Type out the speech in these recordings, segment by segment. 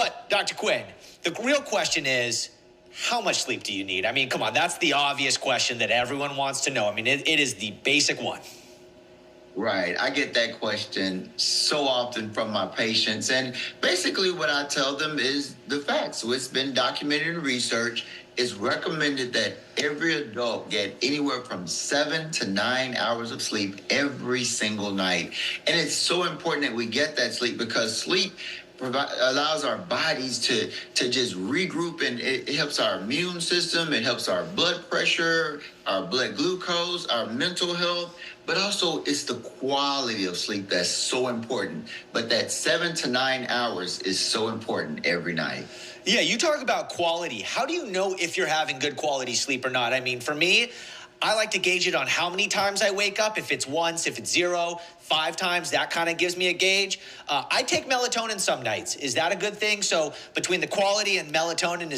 But, Dr. Quinn, the real question is, how much sleep do you need? I mean, come on, that's the obvious question that everyone wants to know. I mean, it is the basic one. Right. I get that question so often from my patients. And basically, what I tell them is the facts. So it's been documented in research. It's recommended that every adult get anywhere from 7 to 9 hours of sleep every single night. And it's so important that we get that sleep because sleep allows our bodies to just regroup, and it helps our immune system. It helps our blood pressure, our blood glucose, our mental health. But also, it's the quality of sleep that's so important. But that 7 to 9 hours is so important every night. Yeah, you talk about quality. How do you know if you're having good quality sleep or not? I mean, for me, I like to gauge it on how many times I wake up. If it's once, if it's 0, 5 times, that kind of gives me a gauge. I take melatonin some nights. Is that a good thing? So between the quality and melatonin,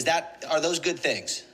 are those good things?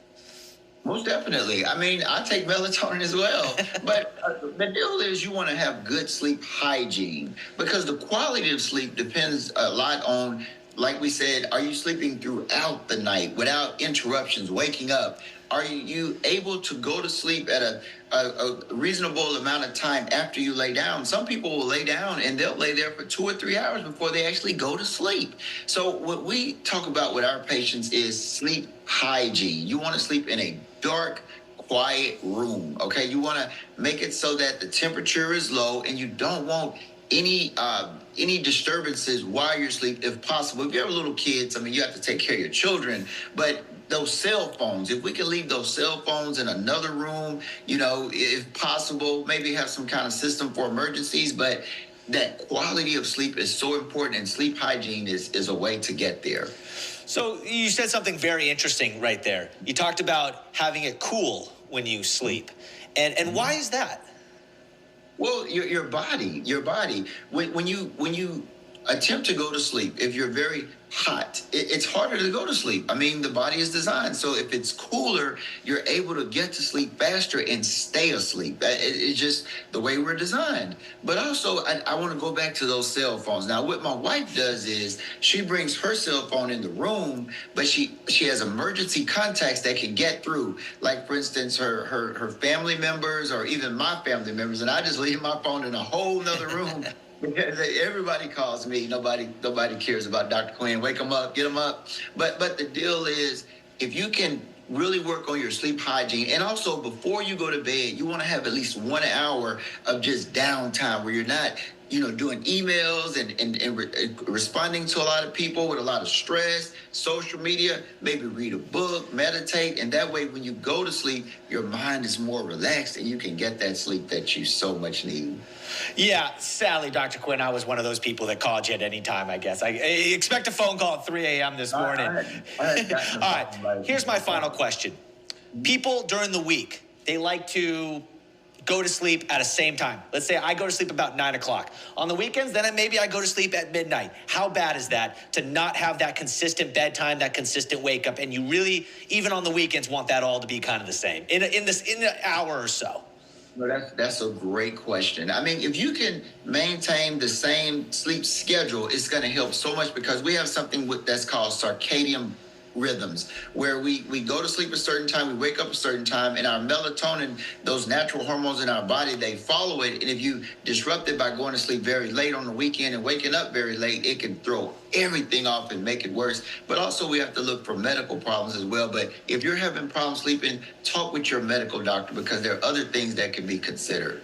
Most definitely. I mean, I take melatonin as well. But the deal is you want to have good sleep hygiene because the quality of sleep depends a lot on, like we said, are you sleeping throughout the night without interruptions, waking up? Are you able to go to sleep at a reasonable amount of time after you lay down? Some people will lay down and they'll lay there for 2 or 3 hours before they actually go to sleep. So what we talk about with our patients is sleep hygiene. You want to sleep in a dark, quiet room, okay? You want to make it so that the temperature is low and you don't want any disturbances while you're asleep, if possible. If you have little kids, I mean, you have to take care of your children, but those cell phones, if we can leave those cell phones in another room, if possible, maybe have some kind of system for emergencies, but that quality of sleep is so important, and sleep hygiene is a way to get there. So you said something very interesting right there. You talked about having it cool when you sleep. And why is that? Well, your body, when you attempt to go to sleep, if you're very hot, it's harder to go to sleep. I mean, the body is designed. So if it's cooler, you're able to get to sleep faster and stay asleep. It's just the way we're designed. But also, I want to go back to those cell phones. Now, what my wife does is she brings her cell phone in the room, but she has emergency contacts that can get through. Like, for instance, her family members or even my family members. And I just leave my phone in a whole nother room. Because everybody calls me. Nobody cares about Dr. Quinn. Wake them up, get them up. But the deal is, if you can really work on your sleep hygiene, and also before you go to bed, you want to have at least 1 hour of just downtime where you're not, doing emails and responding to a lot of people with a lot of stress, social media, maybe read a book, meditate. And that way, when you go to sleep, your mind is more relaxed and you can get that sleep that you so much need. Yeah, sadly, Dr. Quinn, I was one of those people that called you at any time, I guess. I expect a phone call at 3 a.m. this morning. All right, here's my final question. People during the week, they like to go to sleep at the same time. Let's say I go to sleep about 9 o'clock. On the weekends, then maybe I go to sleep at midnight. How bad is that to not have that consistent bedtime, that consistent wake up, and you really, even on the weekends, want that all to be kind of the same in an hour or so? Well, that's a great question. I mean, if you can maintain the same sleep schedule, it's going to help so much because we have something that's called circadian rhythms, where we go to sleep a certain time, we wake up a certain time, and our melatonin, those natural hormones in our body, they follow it. And if you disrupt it by going to sleep very late on the weekend and waking up very late, it can throw everything off and make it worse. But also we have to look for medical problems as well. But if you're having problems sleeping, talk with your medical doctor because there are other things that can be considered.